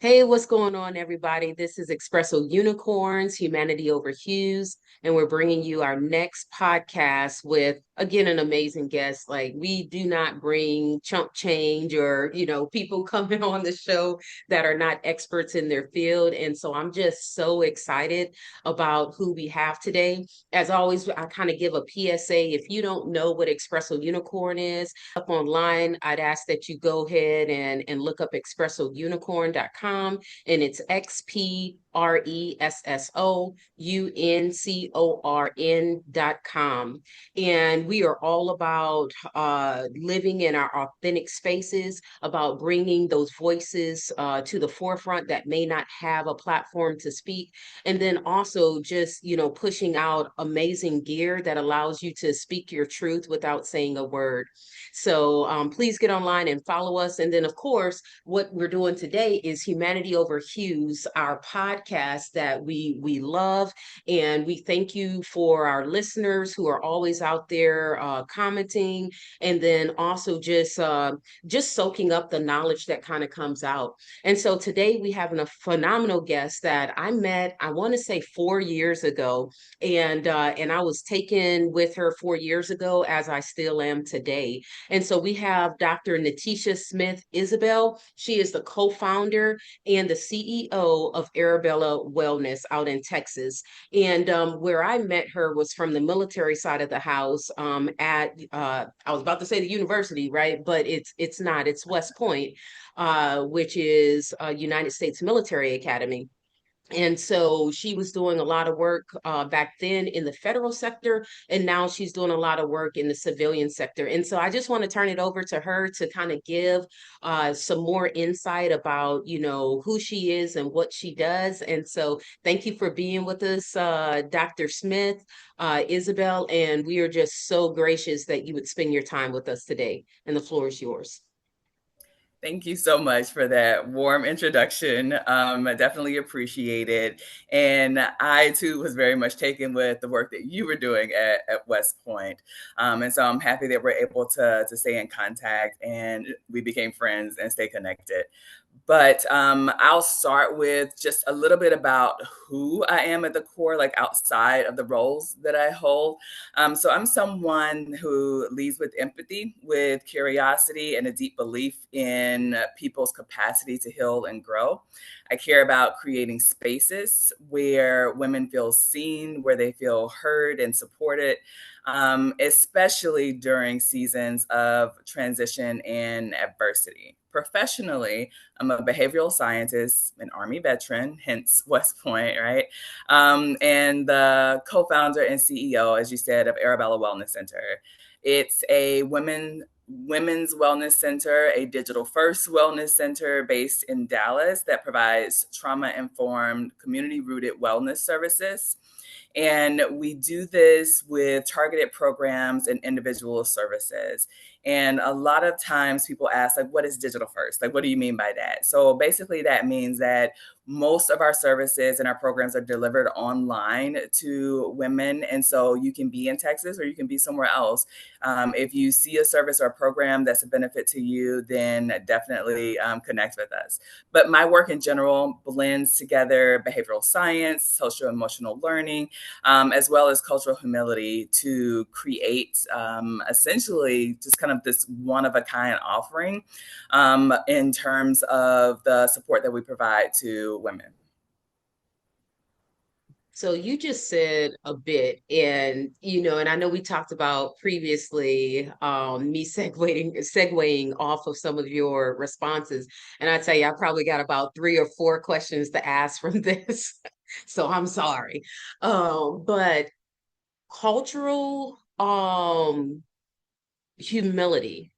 Hey, what's going on, everybody? This is Espresso Unicorns, Humanity Over Hues, and we're bringing you our next podcast with, again, an amazing guest. Like, we do not bring chump change or, people coming on the show that are not experts in their field. And so I'm just so excited about who we have today. As always, I kind of give a PSA. If you don't know what Espresso Unicorn is, up online, I'd ask that you go ahead and look up expressounicorn.com, and it's expressounicorn.com. And we are all about living in our authentic spaces, about bringing those voices to the forefront that may not have a platform to speak. And then also just, pushing out amazing gear that allows you to speak your truth without saying a word. So please get online and follow us. And then, of course, what we're doing today is Humanity Over Hues, our podcast that we love, and we thank you for our listeners who are always out there commenting, and then also just soaking up the knowledge that kind of comes out. And so today we have a phenomenal guest that I met, I want to say 4 years ago, and I was taken with her 4 years ago, as I still am today. And so we have Dr. Natesha Smith-Isabell. She is the co-founder and the CEO of Arabella Wellness out in Texas. And where I met her was from the military side of the house I was about to say the university, right? But it's not. It's West Point, which is a United States Military Academy. And so she was doing a lot of work back then in the federal sector, and now she's doing a lot of work in the civilian sector. And so I just want to turn it over to her to kind of give some more insight about, who she is and what she does. And so thank you for being with us, Dr. Smith, Isabel, and we are just so gracious that you would spend your time with us today. And the floor is yours. Thank you so much for that warm introduction. I definitely appreciate it. And I too was very much taken with the work that you were doing at West Point. And so I'm happy that we're able to stay in contact and we became friends and stay connected. But I'll start with just a little bit about who I am at the core, like outside of the roles that I hold. So I'm someone who leads with empathy, with curiosity, and a deep belief in people's capacity to heal and grow. I care about creating spaces where women feel seen, where they feel heard and supported, especially during seasons of transition and adversity. Professionally, I'm a behavioral scientist, an Army veteran, hence West Point, right? And the co-founder and CEO, as you said, of Arabella Wellness Center. It's a women's wellness center, a digital first wellness center based in Dallas that provides trauma-informed, community-rooted wellness services. And we do this with targeted programs and individual services. And a lot of times people ask, like, what is digital first? Like, what do you mean by that? So basically, that means that most of our services and our programs are delivered online to women. And so you can be in Texas or you can be somewhere else. If you see a service or a program that's a benefit to you, then definitely connect with us. But my work in general blends together behavioral science, social emotional learning, as well as cultural humility to create essentially just kind of this one of a kind offering in terms of the support that we provide to women. So you just said a bit, and I know we talked about previously me segueing off of some of your responses, and I tell you, I probably got about 3 or 4 questions to ask from this, so I'm sorry. But cultural humility.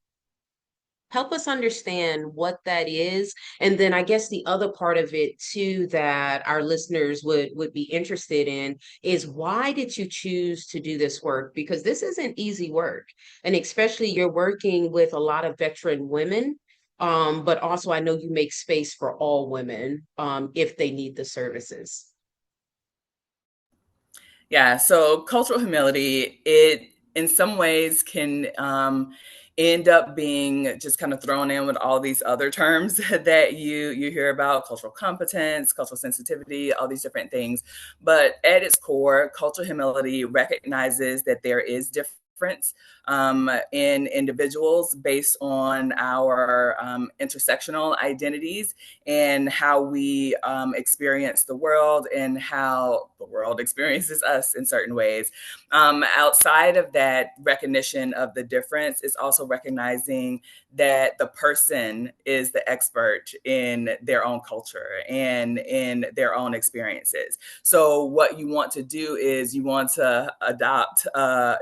Help us understand what that is. And then I guess the other part of it too that our listeners would be interested in is, why did you choose to do this work? Because this isn't easy work. And especially you're working with a lot of veteran women. But also I know you make space for all women if they need the services. Yeah, so cultural humility, it in some ways can end up being just kind of thrown in with all these other terms that you hear about: cultural competence, cultural sensitivity, all these different things. But at its core, cultural humility recognizes that there is difference in individuals based on our intersectional identities and how we experience the world and how the world experiences us in certain ways. Outside of that recognition of the difference is also recognizing that the person is the expert in their own culture and in their own experiences. So what you want to do is you want to adopt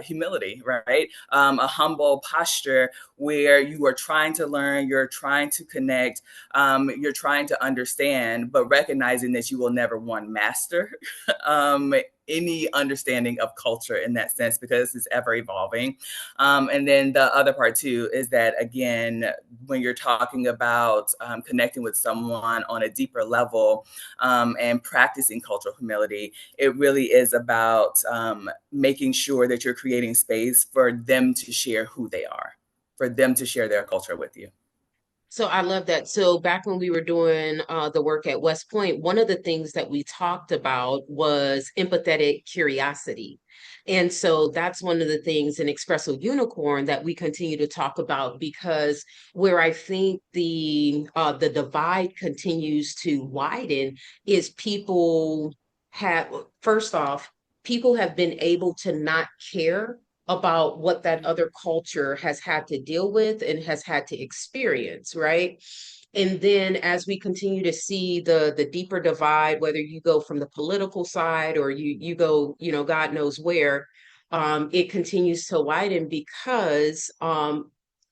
humility, right? A humble posture where you are trying to learn, you're trying to connect, you're trying to understand, but recognizing that you will never one master any understanding of culture in that sense, because it's ever evolving. And then the other part too is that, again, when you're talking about connecting with someone on a deeper level and practicing cultural humility, it really is about making sure that you're creating space for them to share who they are, for them to share their culture with you. So I love that. So back when we were doing the work at West Point, one of the things that we talked about was empathetic curiosity. And so that's one of the things in Espresso Unicorn that we continue to talk about, because where I think the divide continues to widen is people have, first off, people have been able to not care about what that other culture has had to deal with and has had to experience, right? And then as we continue to see the deeper divide, whether you go from the political side or you go, God knows where, it continues to widen because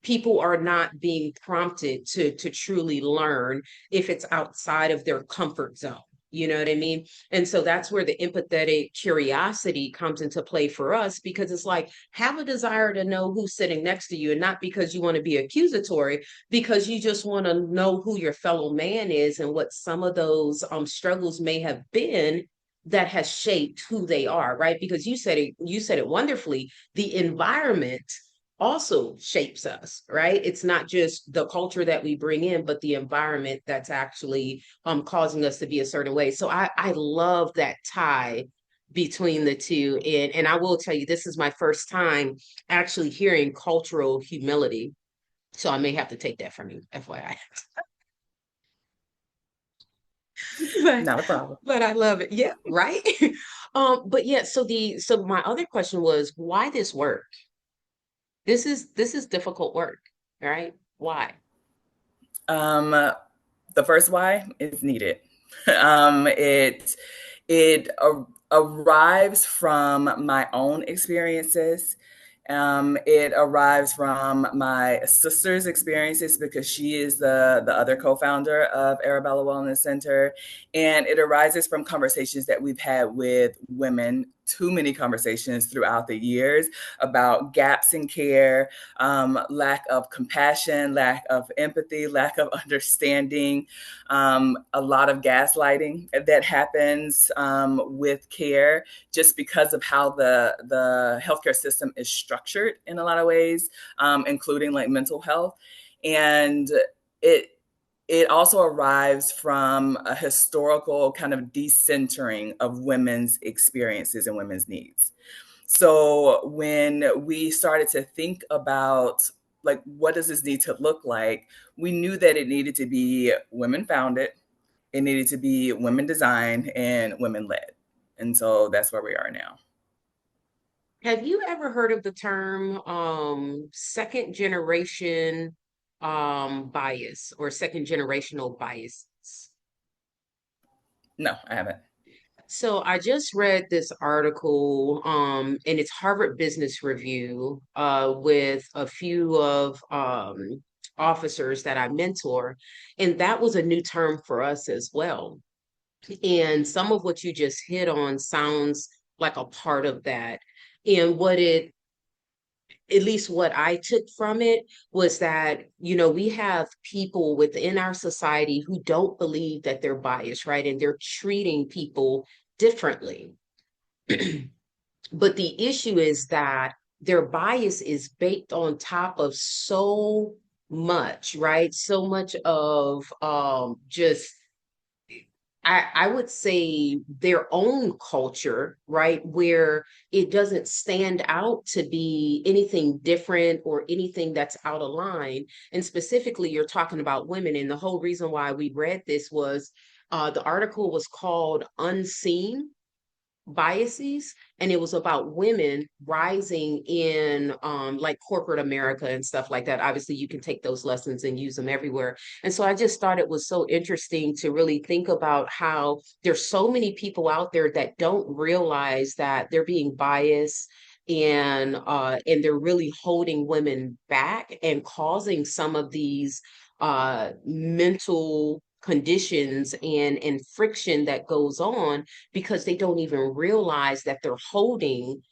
people are not being prompted to truly learn if it's outside of their comfort zone. You know what I mean? And so that's where the empathetic curiosity comes into play for us, because it's like, have a desire to know who's sitting next to you, and not because you want to be accusatory, because you just want to know who your fellow man is and what some of those struggles may have been that has shaped who they are, right? Because you said it wonderfully. The environment also shapes us, right? It's not just the culture that we bring in, but the environment that's actually causing us to be a certain way. So I love that tie between the two. And I will tell you, this is my first time actually hearing cultural humility. So I may have to take that from you, FYI. but Not a problem. but I love it. Yeah, right. But yeah, so my other question was, why this work? This is difficult work, right? Why? Um, the first why is needed. It arrives from my own experiences. It arrives from my sister's experiences, because she is the other co-founder of Arabella Wellness Center, and it arises from conversations that we've had with women. Too many conversations throughout the years about gaps in care, lack of compassion, lack of empathy, lack of understanding, a lot of gaslighting that happens with care, just because of how the healthcare system is structured in a lot of ways, including like mental health. And it it also arrives from a historical kind of decentering of women's experiences and women's needs. So when we started to think about, like, what does this need to look like, we knew that it needed to be women founded, it needed to be women designed, and women led. And so that's where we are now. Have you ever heard of the term second generation bias or second generational biases? No, I haven't. So I just read this article, and it's Harvard Business Review, with a few of officers that I mentor, and that was a new term for us as well. And some of what you just hit on sounds like a part of that. And at least what I took from it was that, we have people within our society who don't believe that they're biased, right? And they're treating people differently. But the issue is that their bias is baked on top of so much, right? So much of just I would say their own culture, right? Where it doesn't stand out to be anything different or anything that's out of line. And specifically, you're talking about women. And the whole reason why we read this was the article was called Unseen Biases, and it was about women rising in like corporate America and stuff like that. Obviously you can take those lessons and use them everywhere. And so I just thought it was so interesting to really think about how there's so many people out there that don't realize that they're being biased, and they're really holding women back and causing some of these mental conditions and friction that goes on because they don't even realize that they're holding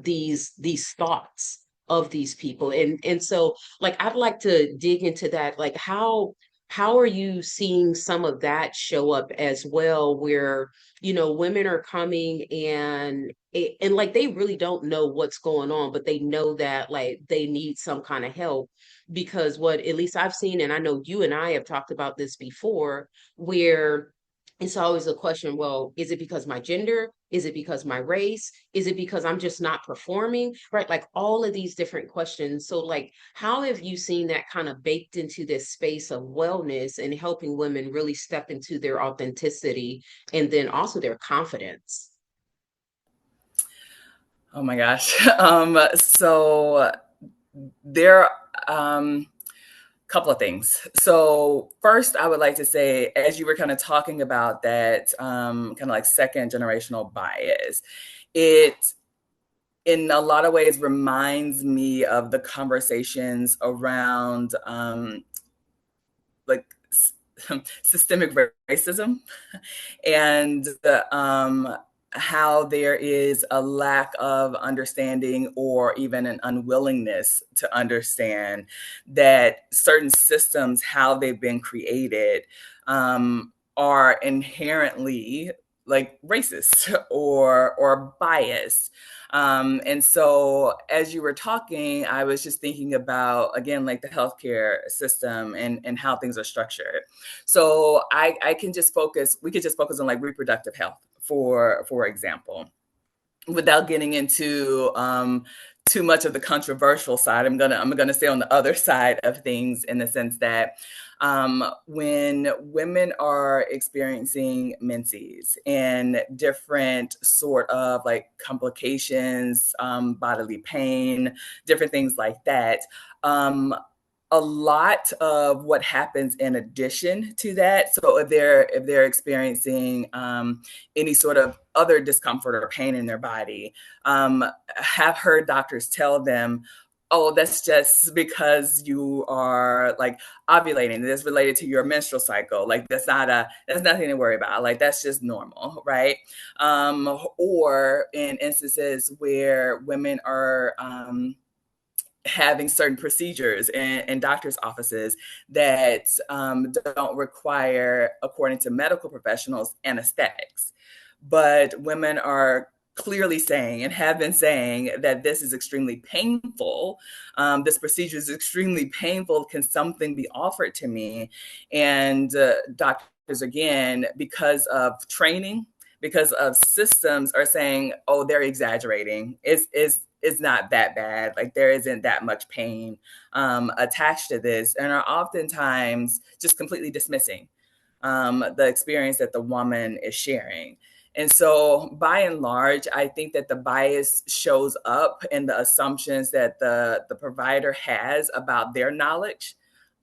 these thoughts of these people. And so like I'd like to dig into that, like how are you seeing some of that show up as well, where women are coming and like they really don't know what's going on, but they know that like they need some kind of help. Because what at least I've seen, and I know you and I have talked about this before, where it's always a question, well, is it because my gender? Is it because my race? Is it because I'm just not performing? Right? Like all of these different questions. So, like, how have you seen that kind of baked into this space of wellness and helping women really step into their authenticity and then also their confidence? Oh my gosh. So there couple of things. So first, I would like to say, as you were kind of talking about that kind of like second generational bias, it in a lot of ways reminds me of the conversations around like systemic racism and how there is a lack of understanding or even an unwillingness to understand that certain systems, how they've been created, are inherently like racist or biased. And so as you were talking, I was just thinking about, again, like the healthcare system and how things are structured. So I can just focus, we could just focus on like reproductive health, for example, without getting into too much of the controversial side. I'm gonna stay on the other side of things in the sense that when women are experiencing menses and different sort of like complications, bodily pain, different things like that. A lot of what happens in addition to that. So if they're experiencing any sort of other discomfort or pain in their body, have heard doctors tell them, "Oh, that's just because you are like ovulating. That's related to your menstrual cycle. Like that's nothing to worry about. Like that's just normal, right?" Or in instances where women are having certain procedures in doctors' offices that don't require, according to medical professionals, anesthetics. But women are clearly saying and have been saying that this is extremely painful. This procedure is extremely painful. Can something be offered to me? And doctors, again, because of training, because of systems, are saying, "Oh, they're exaggerating. It's not that bad. Like there isn't that much pain attached to this," and are oftentimes just completely dismissing the experience that the woman is sharing. And so, by and large, I think that the bias shows up in the assumptions that the provider has about their knowledge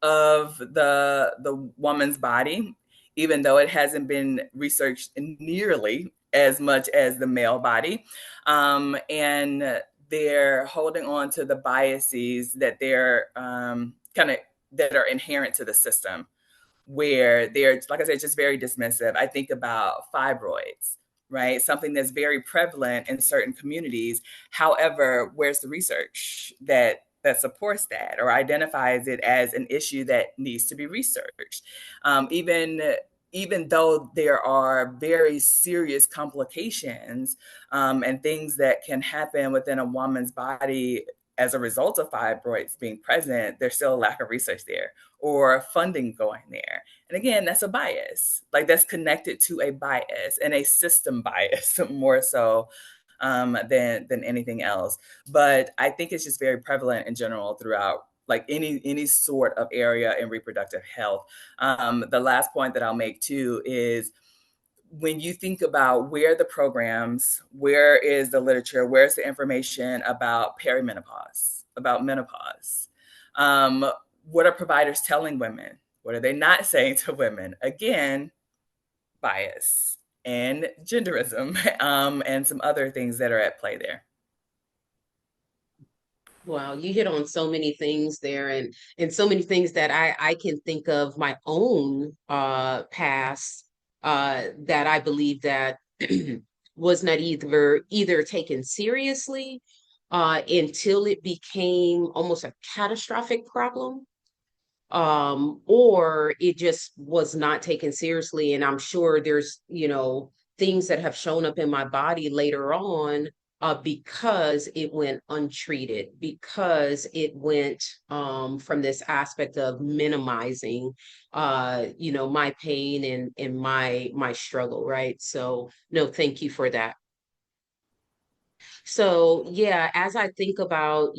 of the woman's body, even though it hasn't been researched nearly as much as the male body. And they're holding on to the biases that they're kind of that are inherent to the system, where they're, like I said, just very dismissive. I think about fibroids, right? Something that's very prevalent in certain communities. However, where's the research that supports that or identifies it as an issue that needs to be researched? Even even though there are very serious complications and things that can happen within a woman's body as a result of fibroids being present, there's still a lack of research there or funding going there. And again, that's a bias. Like that's connected to a bias and a system bias more so than anything else. But I think it's just very prevalent in general throughout like any sort of area in reproductive health. The last point that I'll make too is when you think about where the programs, where is the literature, where's the information about perimenopause, about menopause? What are providers telling women? What are they not saying to women? Again, bias and genderism and some other things that are at play there. Wow, you hit on so many things there, and so many things that I can think of my own past that I believe that was not either taken seriously until it became almost a catastrophic problem, or it just was not taken seriously. And I'm sure there's, things that have shown up in my body later on because it went untreated, because it went from this aspect of minimizing, my pain and my struggle, right? So, no, thank you for that. So yeah, as I think about,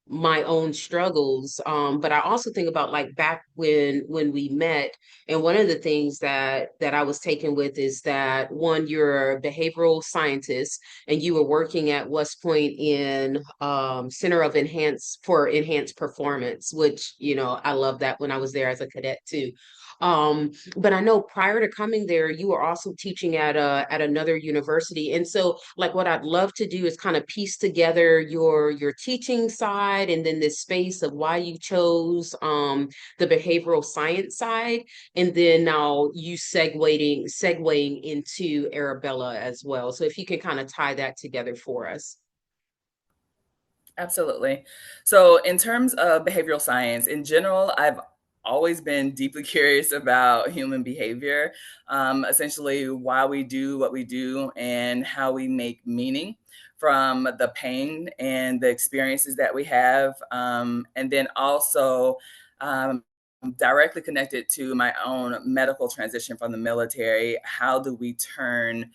my own struggles, but I also think about like back when we met, and one of the things that I was taken with is that one, you're a behavioral scientist and you were working at West Point in Center of Enhanced Performance, which, I love that when I was there as a cadet too. But I know prior to coming there, you were also teaching at another university. And so like what I'd love to do is kind of piece together your teaching side and then this space of why you chose the behavioral science side. And then now you segueing into Arabella as well. So if you can kind of tie that together for us. Absolutely. So, in terms of behavioral science in general, I've always been deeply curious about human behavior, essentially why we do what we do and how we make meaning from the pain and the experiences that we have. And then also, um, directly connected to my own medical transition from the military. How do we turn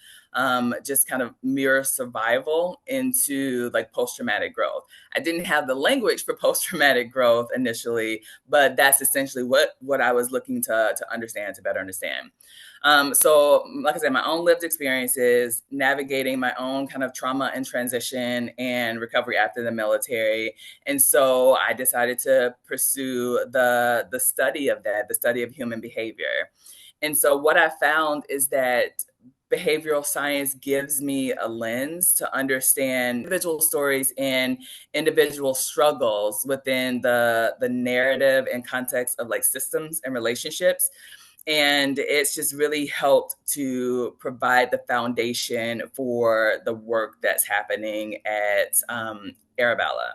just kind of mirror survival into like post traumatic growth? I didn't have the language for post traumatic growth initially, but that's essentially what I was looking to understand, to better understand. So, like I said, my own lived experiences, navigating my own kind of trauma and transition and recovery after the military, and so I decided to pursue the study of that, the study of human behavior. And so, what I found is that behavioral science gives me a lens to understand individual stories and individual struggles within the narrative and context of like systems and relationships. And it's just really helped to provide the foundation for the work that's happening at Arabella.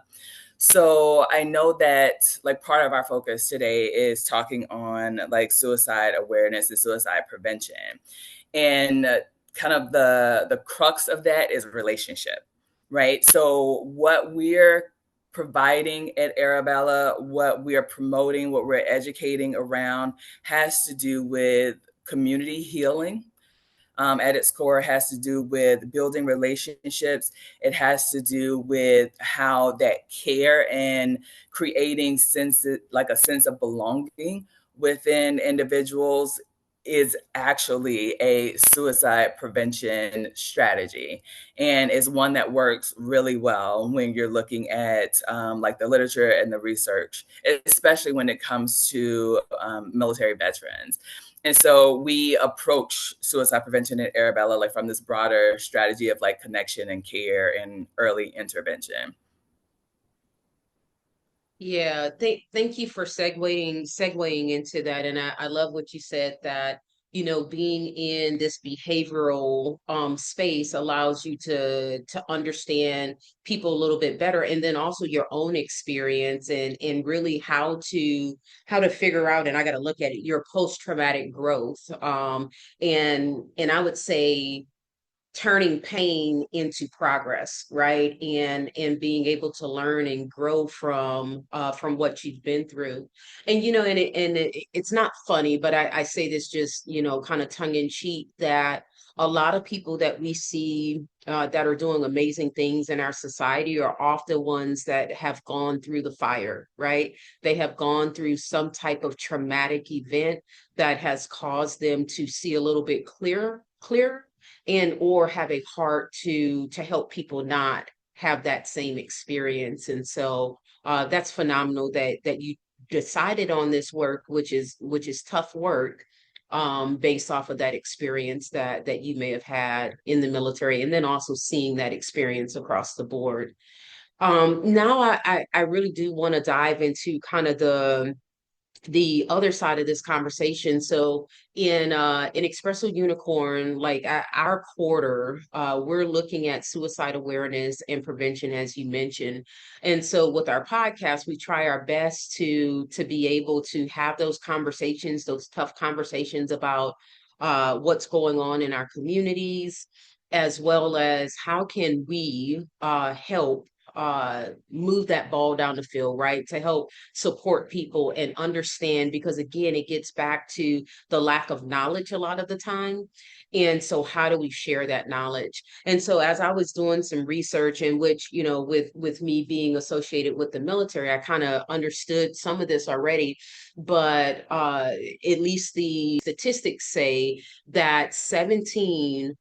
So I know that like part of our focus today is talking on like suicide awareness and suicide prevention. And kind of the crux of that is relationship, right? So what we're providing at Arabella, what we are promoting, what we're educating around has to do with community healing. At its core, has to do with building relationships. It has to do with how that care and creating like a sense of belonging within individuals is actually a suicide prevention strategy, and is one that works really well when you're looking at like the literature and the research, especially when it comes to military veterans. And so we approach suicide prevention at Arabella like from this broader strategy of like connection and care and early intervention. Yeah, thank you for segueing into that. And I love what you said that being in this behavioral space allows you to understand people a little bit better, and then also your own experience and really how to figure out, and I got to look at it, your post-traumatic growth. And I would say turning pain into progress, right? And being able to learn and grow from what you've been through. And it's not funny, but I say this just, kind of tongue in cheek, that a lot of people that we see that are doing amazing things in our society are often ones that have gone through the fire, right? They have gone through some type of traumatic event that has caused them to see a little bit clearer, and or have a heart to help people not have that same experience. And so that's phenomenal that you decided on this work, which is tough work, based off of that experience that you may have had in the military, and then also seeing that experience across the board. Now I really do want to dive into kind of the other side of this conversation. So in Espresso Unicorn, like our quarter, we're looking at suicide awareness and prevention, as you mentioned. And so with our podcast, we try our best to be able to have those conversations, those tough conversations about what's going on in our communities, as well as how can we help move that ball down the field, right? To help support people and understand, because again, it gets back to the lack of knowledge a lot of the time. And so how do we share that knowledge? And so as I was doing some research, in which, with me being associated with the military, I kind of understood some of this already, but at least the statistics say that 17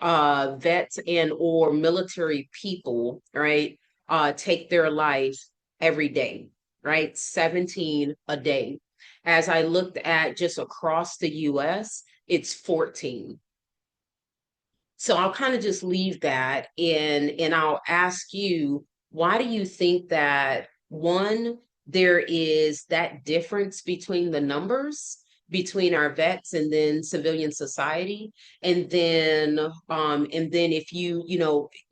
vets and or military people, right, take their life every day, right? 17 a day. As I looked at just across the US, it's 14. So I'll kind of just leave that and I'll ask you, why do you think that, one, there is that difference between the numbers between our vets and then civilian society? And then if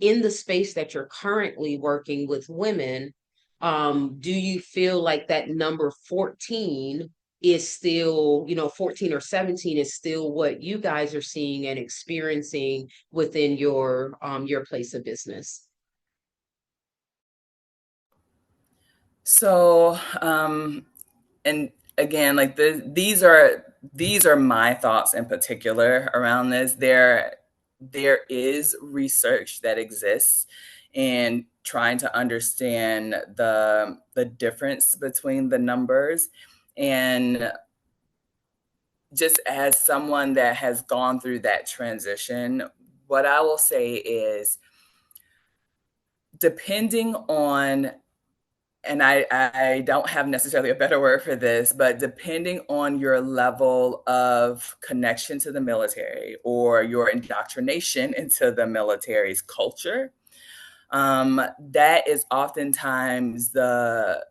in the space that you're currently working with women, do you feel like that number 14 is still, 14 or 17 is still what you guys are seeing and experiencing within your place of business? So, and again, like these are my thoughts in particular around this. There is research that exists in trying to understand the difference between the numbers. And just as someone that has gone through that transition, what I will say is, depending on, and I don't have necessarily a better word for this, but depending on your level of connection to the military or your indoctrination into the military's culture, that is oftentimes the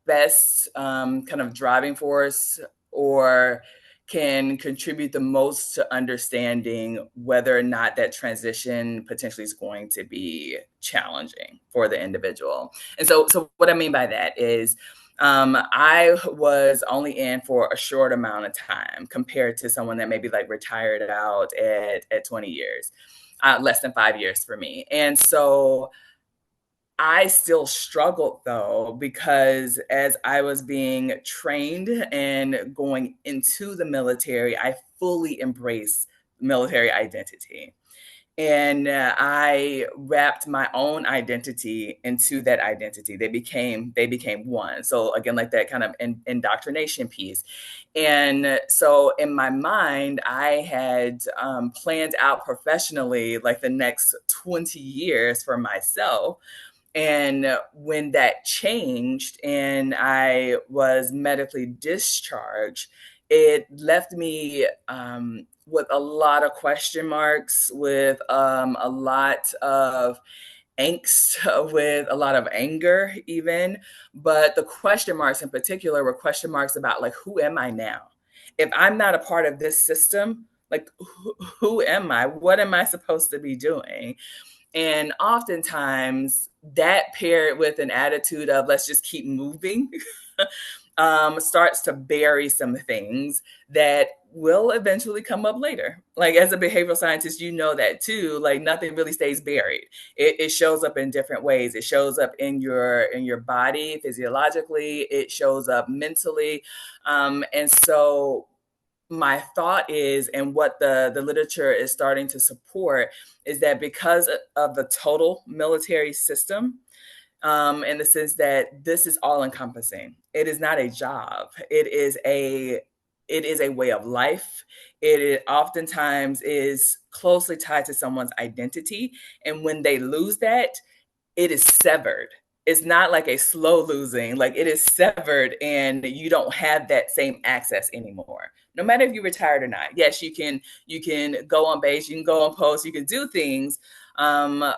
best kind of driving force, or can contribute the most to understanding whether or not that transition potentially is going to be challenging for the individual. And so what I mean by that is, I was only in for a short amount of time compared to someone that maybe like retired out at 20 years, less than 5 years for me. And so I still struggled though, because as I was being trained and going into the military, I fully embraced military identity. And I wrapped my own identity into that identity. They became one. So again, like that kind of indoctrination piece. And so in my mind, I had planned out professionally like the next 20 years for myself. And when that changed and I was medically discharged, it left me with a lot of question marks, with a lot of angst, with a lot of anger, even. But the question marks in particular were question marks about, like, who am I now? if I'm not a part of this system, like who am I? What am I supposed to be doing? And oftentimes, that paired with an attitude of let's just keep moving starts to bury some things that will eventually come up later. Like as a behavioral scientist, you know that too. Like nothing really stays buried. It shows up in different ways. It shows up in your body physiologically. It shows up mentally, and so my thought is, and what the literature is starting to support, is that because of the total military system, in the sense that this is all encompassing. It is not a job. It is a way of life. It oftentimes is closely tied to someone's identity, and when they lose that, it is severed. It's not like a slow losing, like it is severed and you don't have that same access anymore. No matter if you're retired or not. Yes, you can go on base, you can go on post, you can do things, um,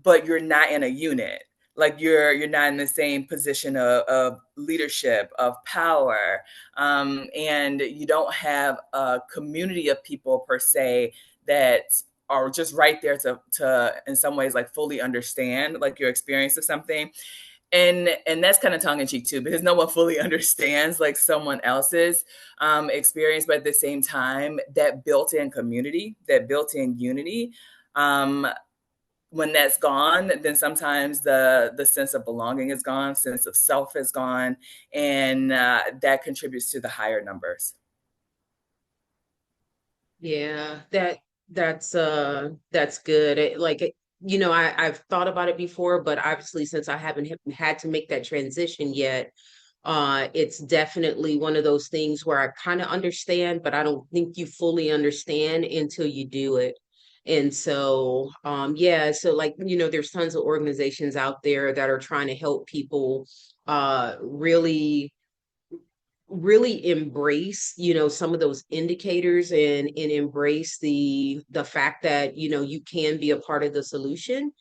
but you're not in a unit. Like you're not in the same position of leadership, of power, and you don't have a community of people per se that are just right there to in some ways like fully understand like your experience of something. And that's kind of tongue in cheek too, because no one fully understands like someone else's experience, but at the same time, that built-in community, that built-in unity, um, when that's gone, then sometimes the sense of belonging is gone, sense of self is gone, and that contributes to the higher numbers. Yeah, that's good. I've thought about it before, but obviously since I haven't had to make that transition yet, it's definitely one of those things where I kind of understand, but I don't think you fully understand until you do it. And so, yeah, so there's tons of organizations out there that are trying to help people really embrace some of those indicators and embrace the fact that you can be a part of the solution.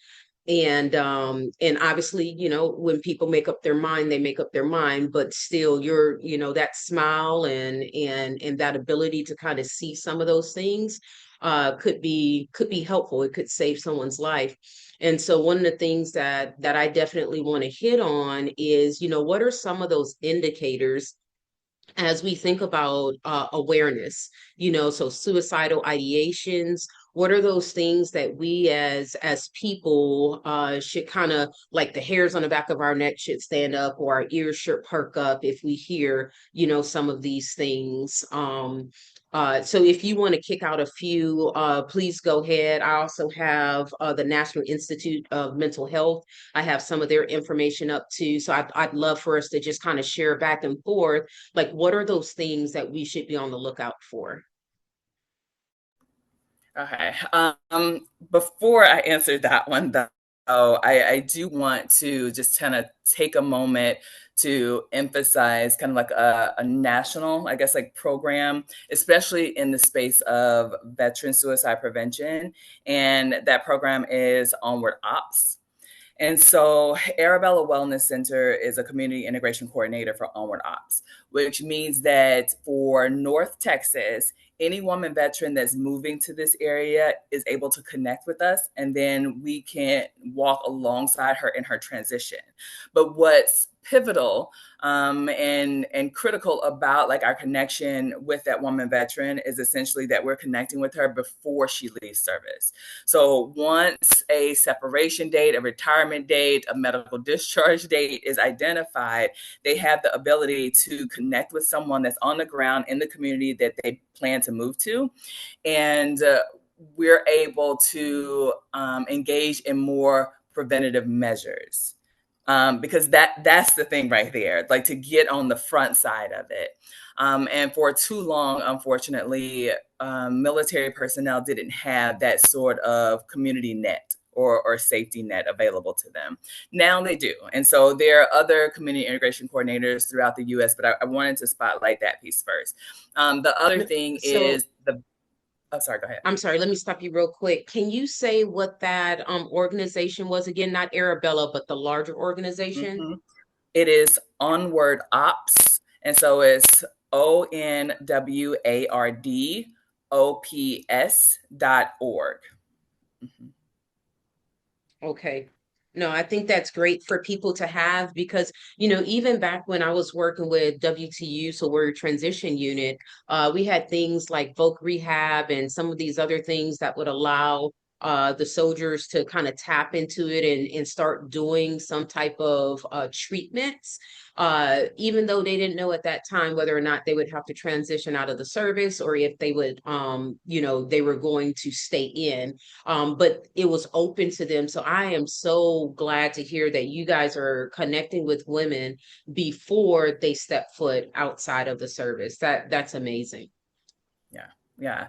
And obviously when people make up their mind, they make up their mind, but still that smile and that ability to kind of see some of those things could be helpful. It could save someone's life. And so one of the things that I definitely want to hit on is what are some of those indicators as we think about awareness, so suicidal ideations. What are those things that we as people should kind of like the hairs on the back of our neck should stand up, or our ears should perk up if we hear some of these things. So if you want to kick out a few, please go ahead. I also have the National Institute of Mental Health. I have some of their information up too. So I'd love for us to just kind of share back and forth, like what are those things that we should be on the lookout for? Okay. Before I answer that one, though, I do want to just kind of take a moment to emphasize kind of like a national, I guess, like program, especially in the space of veteran suicide prevention. And that program is Onward Ops. And so Arabella Wellness Center is a community integration coordinator for Onward Ops, which means that for North Texas, any woman veteran that's moving to this area is able to connect with us, and then we can walk alongside her in her transition. But what's pivotal and critical about like our connection with that woman veteran is essentially that we're connecting with her before she leaves service. So once a separation date, a retirement date, a medical discharge date is identified, they have the ability to connect with someone that's on the ground in the community that they plan to move to. And we're able to engage in more preventative measures. Because that's the thing right there, like to get on the front side of it. And for too long, unfortunately, military personnel didn't have that sort of community net or safety net available to them. Now they do. And so there are other community integration coordinators throughout the US, but I wanted to spotlight that piece first. The other thing So is oh, sorry, go ahead. I'm sorry, let me stop you real quick. Can you say what that organization was again? Not Arabella, but the larger organization? Mhm. It is Onward Ops. And so it's onwardops.org. Mm-hmm. Okay. No, I think that's great for people to have because, even back when I was working with WTU, so we're a transition unit, we had things like voc rehab and some of these other things that would allow the soldiers to kind of tap into it and start doing some type of treatments, even though they didn't know at that time whether or not they would have to transition out of the service or if they would, they were going to stay in, but it was open to them. So I am so glad to hear that you guys are connecting with women before they step foot outside of the service. That's amazing. Yeah, yeah.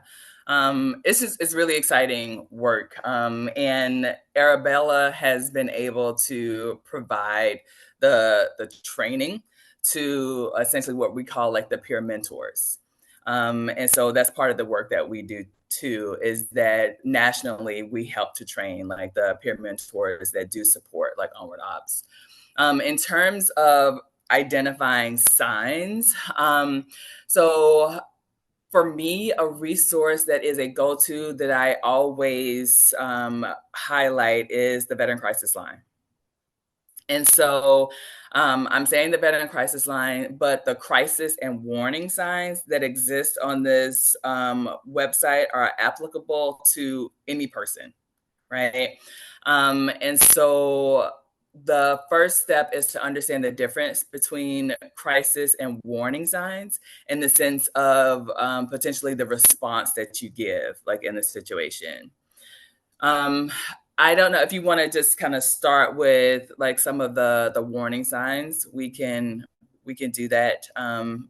It's really exciting work. And Arabella has been able to provide the training to essentially what we call like the peer mentors. And so that's part of the work that we do too, is that nationally we help to train like the peer mentors that do support like Onward Ops. In terms of identifying signs, so for me, a resource that is a go-to that I always highlight is the Veteran Crisis Line. And so I'm saying the Veteran Crisis Line, but the crisis and warning signs that exist on this website are applicable to any person, right? And so the first step is to understand the difference between crisis and warning signs in the sense of potentially the response that you give, like in the situation. Um, I don't know if you want to just kind of start with like some of the warning signs. We can do that, and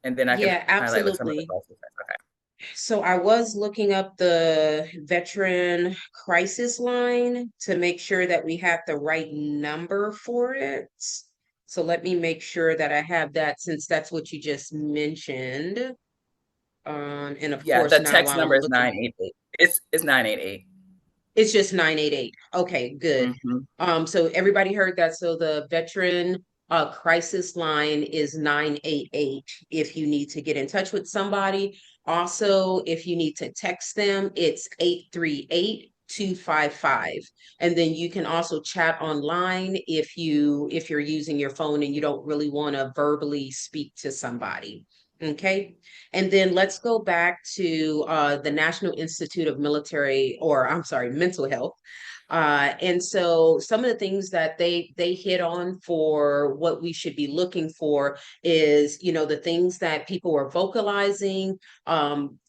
then I can Yeah, highlight like some of the absolutely. crisis signs. Okay. So I was looking up the veteran crisis line to make sure that we have the right number for it. So let me make sure that I have that since that's what you just mentioned. And of Yeah, course, the now text while number I'm is looking, 988. It's 988. it's just 988. Okay, good. Mm-hmm. So everybody heard that. So the veteran crisis line is 988 if you need to get in touch with somebody. Also, if you need to text them, it's 838-255. And then you can also chat online if you're using your phone and you don't really want to verbally speak to somebody. Okay. And then let's go back to the National Institute of Military, or I'm sorry, Mental Health. And so some of the things that they hit on for what we should be looking for is, the things that people are vocalizing,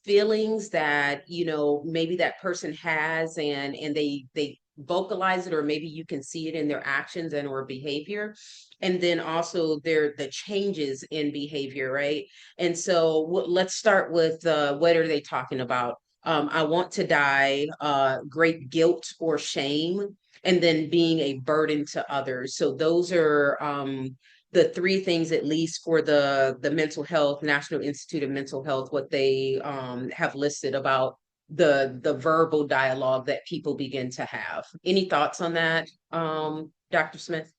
feelings that, maybe that person has and they vocalize it, or maybe you can see it in their actions and or behavior. And then also the changes in behavior, right? And so let's start with what are they talking about? I want to die, great guilt or shame, and then being a burden to others. So those are the three things, at least for the mental health, National Institute of Mental Health, what they have listed about the verbal dialogue that people begin to have. Any thoughts on that, Dr. Smith?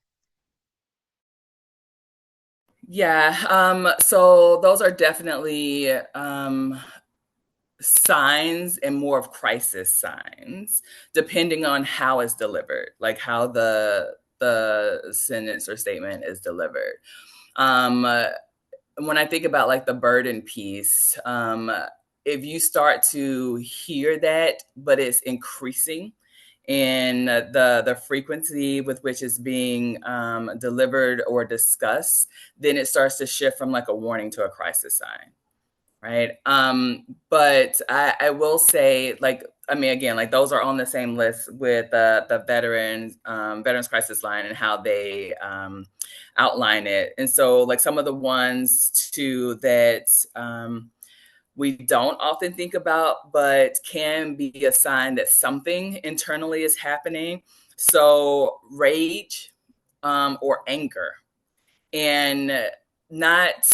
Yeah, so those are definitely signs and more of crisis signs, depending on how it's delivered, like how the sentence or statement is delivered. Um, uh, when I think about like the burden piece, if you start to hear that, but it's increasing in the frequency with which it's being delivered or discussed, then it starts to shift from like a warning to a crisis sign, right? But I will say, like, I mean, again, like those are on the same list with the Veterans Crisis Line and how they outline it. And so, like some of the ones too that we don't often think about, but can be a sign that something internally is happening. So, rage or anger, and not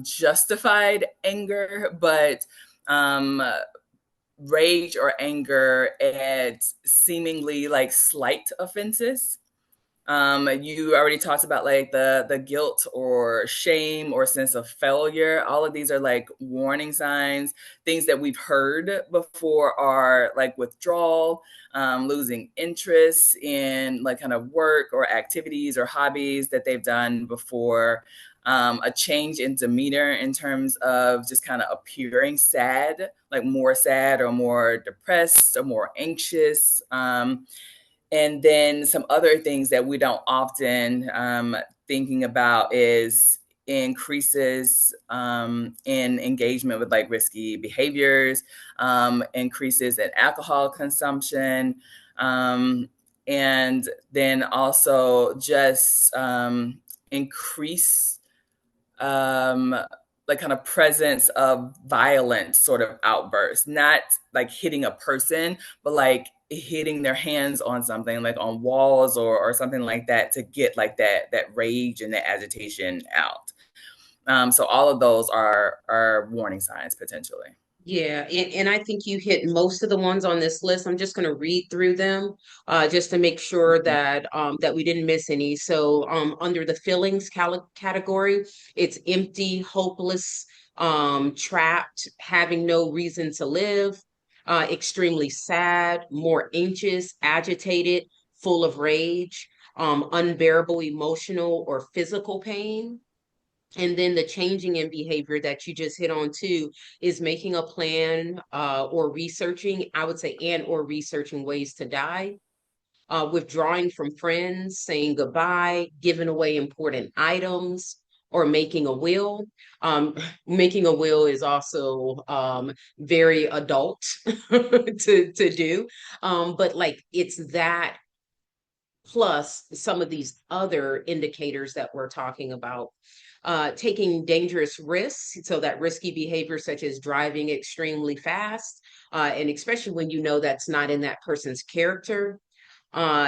justified anger, but um, rage or anger at seemingly like slight offenses. You already talked about like the guilt or shame or sense of failure. All of these are like warning signs. Things that we've heard before are like withdrawal, losing interest in like kind of work or activities or hobbies that they've done before. A change in demeanor in terms of just kind of appearing sad, like more sad or more depressed or more anxious. And then some other things that we don't often thinking about is increases in engagement with like risky behaviors, increases in alcohol consumption, and then also just increase um, like kind of presence of violent sort of outbursts, not like hitting a person, but like hitting their hands on something like on walls or something like that to get like that rage and that agitation out. So all of those are warning signs potentially. Yeah, and I think you hit most of the ones on this list. I'm just going to read through them just to make sure that that we didn't miss any. So under the feelings category, it's empty, hopeless, trapped, having no reason to live, extremely sad, more anxious, agitated, full of rage, unbearable emotional or physical pain. And then the changing in behavior that you just hit on too is making a plan or researching, I would say, and or researching ways to die, withdrawing from friends, saying goodbye, giving away important items, or making a will. Making a will is also very adult to do. But like it's that plus some of these other indicators that we're talking about. Taking dangerous risks, so that risky behavior such as driving extremely fast, and especially when you know that's not in that person's character.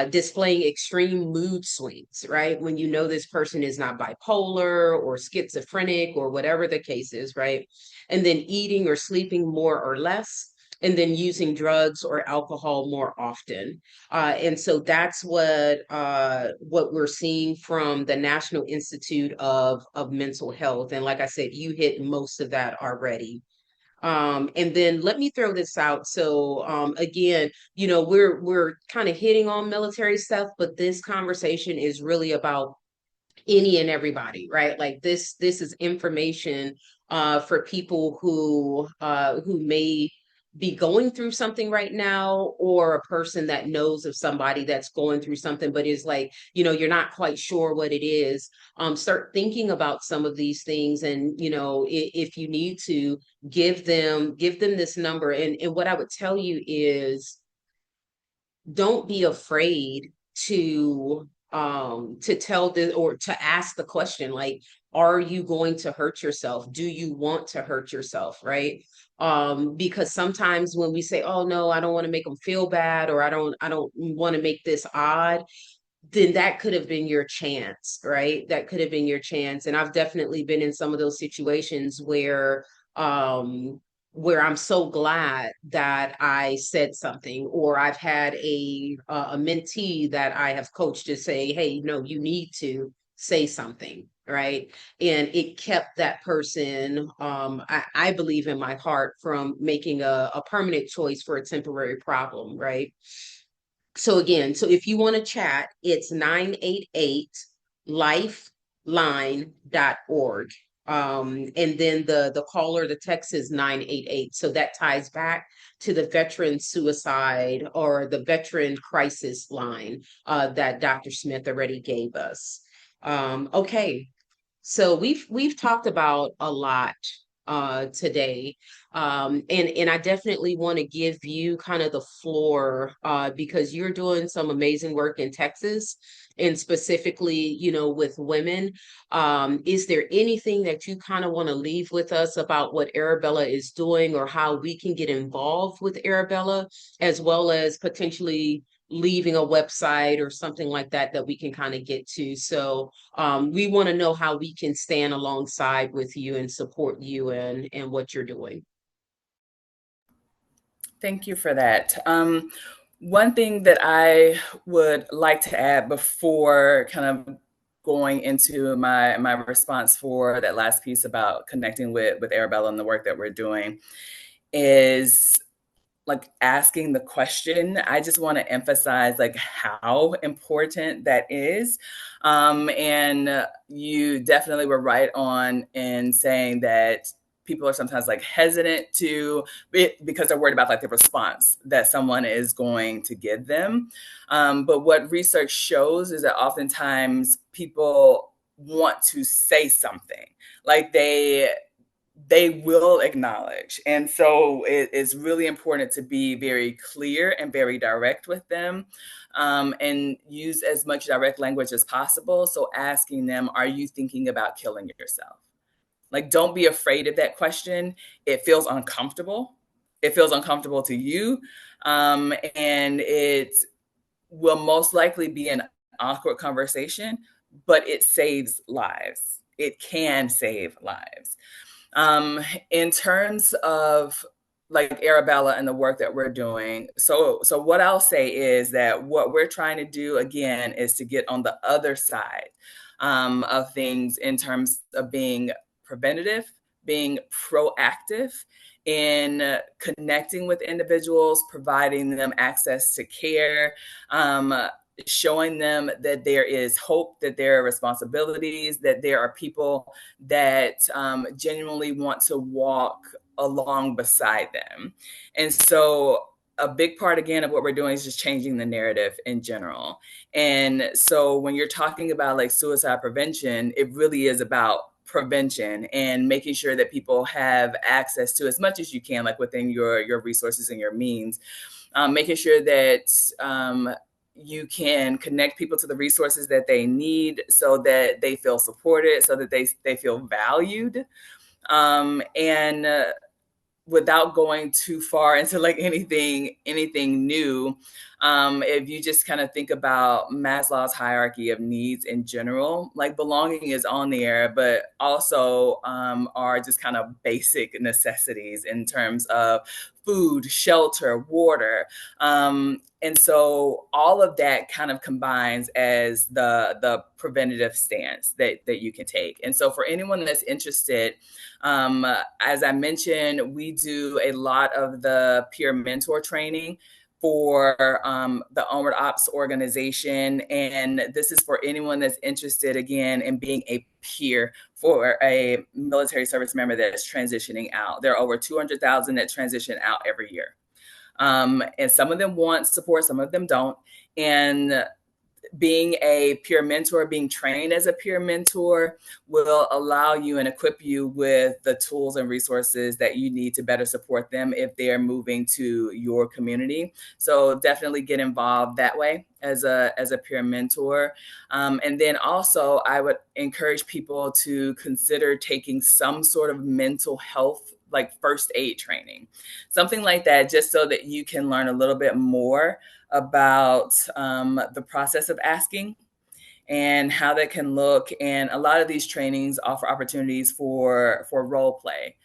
Displaying extreme mood swings, right? When you know this person is not bipolar or schizophrenic or whatever the case is, right? And then eating or sleeping more or less, and then using drugs or alcohol more often. And so that's what we're seeing from the National Institute of Mental Health. And like I said, you hit most of that already. And then let me throw this out. So again, you know, we're kind of hitting on military stuff, but this conversation is really about any and everybody, right? Like this is information for people who may be going through something right now, or a person that knows of somebody that's going through something but is like, you know, you're not quite sure what it is. Start thinking about some of these things, and you know, if you need to give them this number. And what I would tell you is don't be afraid to tell the or to ask the question, like, are you going to hurt yourself? Do you want to hurt yourself, right? Because sometimes when we say, oh no, I don't want to make them feel bad, or I don't want to make this odd, then that could have been your chance, right? That could have been your chance. And I've definitely been in some of those situations um where I'm so glad that I said something, or I've had a mentee that I have coached to say, hey, no, you need to say something, right? And it kept that person, I believe in my heart, from making a permanent choice for a temporary problem, right? So again, so if you want to chat, it's 988 lifeline.org. And then the caller, the text is 988. So that ties back to the veteran suicide or the veteran crisis line that Dr. Smith already gave us. Okay, so we've talked about a lot today. And I definitely want to give you kind of the floor because you're doing some amazing work in Texas, and specifically, you know, with women. Is there anything that you kind of want to leave with us about what Arabella is doing, or how we can get involved with Arabella, as well as potentially leaving a website or something like that that we can kind of get to? So we want to know how we can stand alongside with you and support you and what you're doing. Thank you for that. One thing that I would like to add before kind of going into my response for that last piece about connecting with Arabella and the work that we're doing is like asking the question. I just want to emphasize like how important that is. And you definitely were right on in saying that people are sometimes like hesitant to because they're worried about like the response that someone is going to give them. But what research shows is that oftentimes people want to say something, like they will acknowledge. And so it is really important to be very clear and very direct with them, and use as much direct language as possible. So asking them, are you thinking about killing yourself? Like, don't be afraid of that question. It feels uncomfortable. It feels uncomfortable to you. And it will most likely be an awkward conversation, but it saves lives. It can save lives. In terms of like Arabella and the work that we're doing, so what I'll say is that what we're trying to do again is to get on the other side of things in terms of being preventative, being proactive in connecting with individuals, providing them access to care, um, showing them that there is hope, that there are responsibilities, that there are people that genuinely want to walk along beside them. And so, a big part again of what we're doing is just changing the narrative in general. And so, when you're talking about like suicide prevention, it really is about prevention and making sure that people have access to as much as you can, like within your resources and your means, making sure that you can connect people to the resources that they need so that they feel supported, so that they feel valued. And without going too far into like anything new, if you just kind of think about Maslow's hierarchy of needs in general, like belonging is on there, but also are just kind of basic necessities in terms of food, shelter, water. And so all of that kind of combines as the preventative stance that you can take. And so for anyone that's interested, as I mentioned, we do a lot of the peer mentor training for the Onward Ops organization. And this is for anyone that's interested, again, in being a peer for a military service member that is transitioning out. There are over 200,000 that transition out every year. And some of them want support, some of them don't. And being a peer mentor, being trained as a peer mentor will allow you and equip you with the tools and resources that you need to better support them if they're moving to your community. So definitely get involved that way as a peer mentor. And then also I would encourage people to consider taking some sort of mental health like first aid training, something like that, just so that you can learn a little bit more about the process of asking and how that can look. And a lot of these trainings offer opportunities for role play.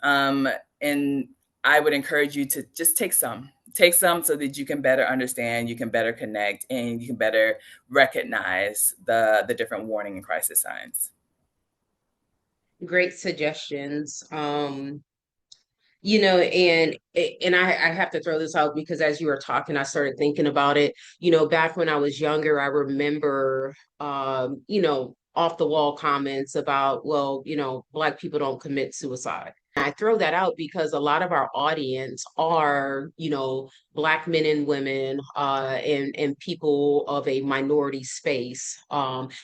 And I would encourage you to just take some so that you can better understand, you can better connect, and you can better recognize the different warning and crisis signs. Great suggestions. And I have to throw this out because as you were talking, I started thinking about it. Back when I was younger, I remember, off the wall comments about, well, Black people don't commit suicide. I throw that out because a lot of our audience are, Black men and women, and people of a minority space.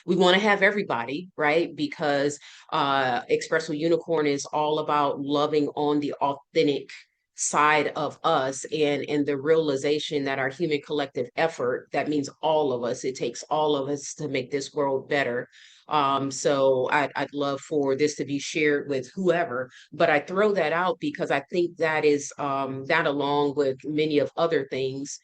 We want to have everybody, right? Because Expresso Unicorn is all about loving on the authentic side of us and the realization that our human collective effort, that means all of us, it takes all of us to make this world better. So I'd love for this to be shared with whoever, but I throw that out because I think that is that along with many of other things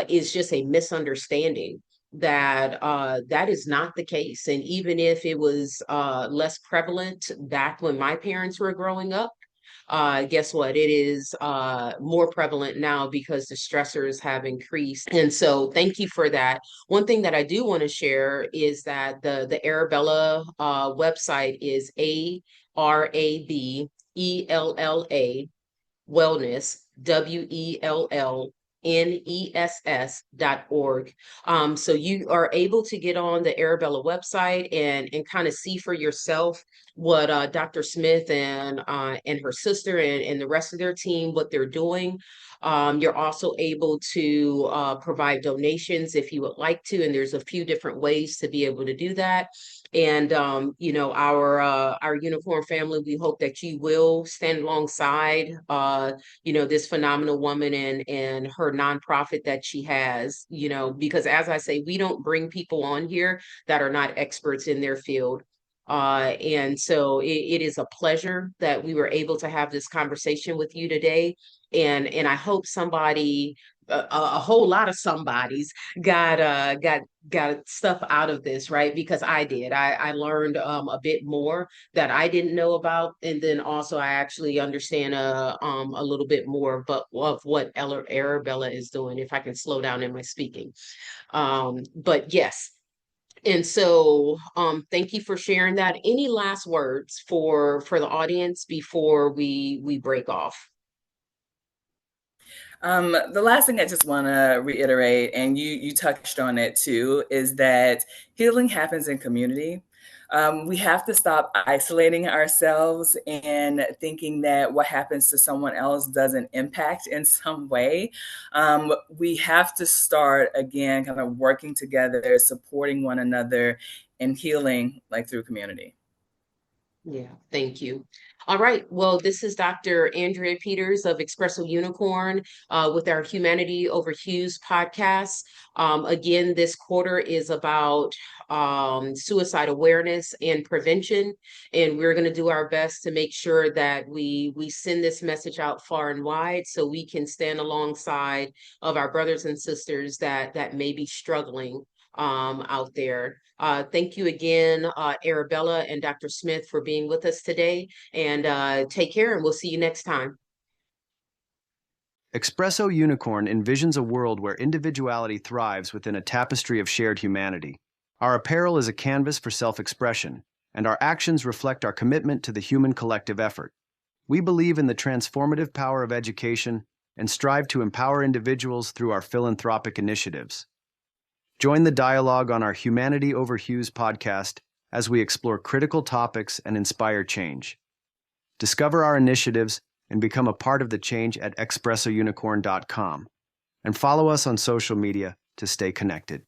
is just a misunderstanding that that is not the case. And even if it was less prevalent back when my parents were growing up, guess what? It is more prevalent now because the stressors have increased. And so thank you for that. One thing that I do want to share is that the Arabella website is Arabella Wellness, WELLNESS.org. So you are able to get on the Arabella website and kind of see for yourself what Dr. Smith and her sister and the rest of their team, what they're doing. You're also able to provide donations if you would like to, and there's a few different ways to be able to do that. And our unicorn family, we hope that you will stand alongside this phenomenal woman and her nonprofit that she has, because as I say, we don't bring people on here that are not experts in their field. And so it is a pleasure that we were able to have this conversation with you today. And I hope somebody, a whole lot of somebodies got stuff out of this, right? Because I did. I learned a bit more that I didn't know about, and then also I actually understand a little bit more, but of what Arabella is doing. If I can slow down in my speaking, but yes. And so, thank you for sharing that. Any last words for the audience before we break off? The last thing I just want to reiterate, and you touched on it too, is that healing happens in community. We have to stop isolating ourselves and thinking that what happens to someone else doesn't impact in some way. We have to start again, kind of working together, supporting one another, and healing like through community. Yeah, thank you. All right. Well, this is Dr. Andrea Peters of Espresso Unicorn with our Humanity Over Hughes podcast. Again, this quarter is about suicide awareness and prevention, and we're going to do our best to make sure that we send this message out far and wide so we can stand alongside of our brothers and sisters that may be struggling out there. Thank you again, Arabella and Dr. Smith, for being with us today. And take care, and we'll see you next time. Espresso Unicorn envisions a world where individuality thrives within a tapestry of shared humanity. Our apparel is a canvas for self-expression, and our actions reflect our commitment to the human collective effort. We believe in the transformative power of education and strive to empower individuals through our philanthropic initiatives. Join the dialogue on our Humanity Over Hughes podcast as we explore critical topics and inspire change. Discover our initiatives and become a part of the change at espressounicorn.com. And follow us on social media to stay connected.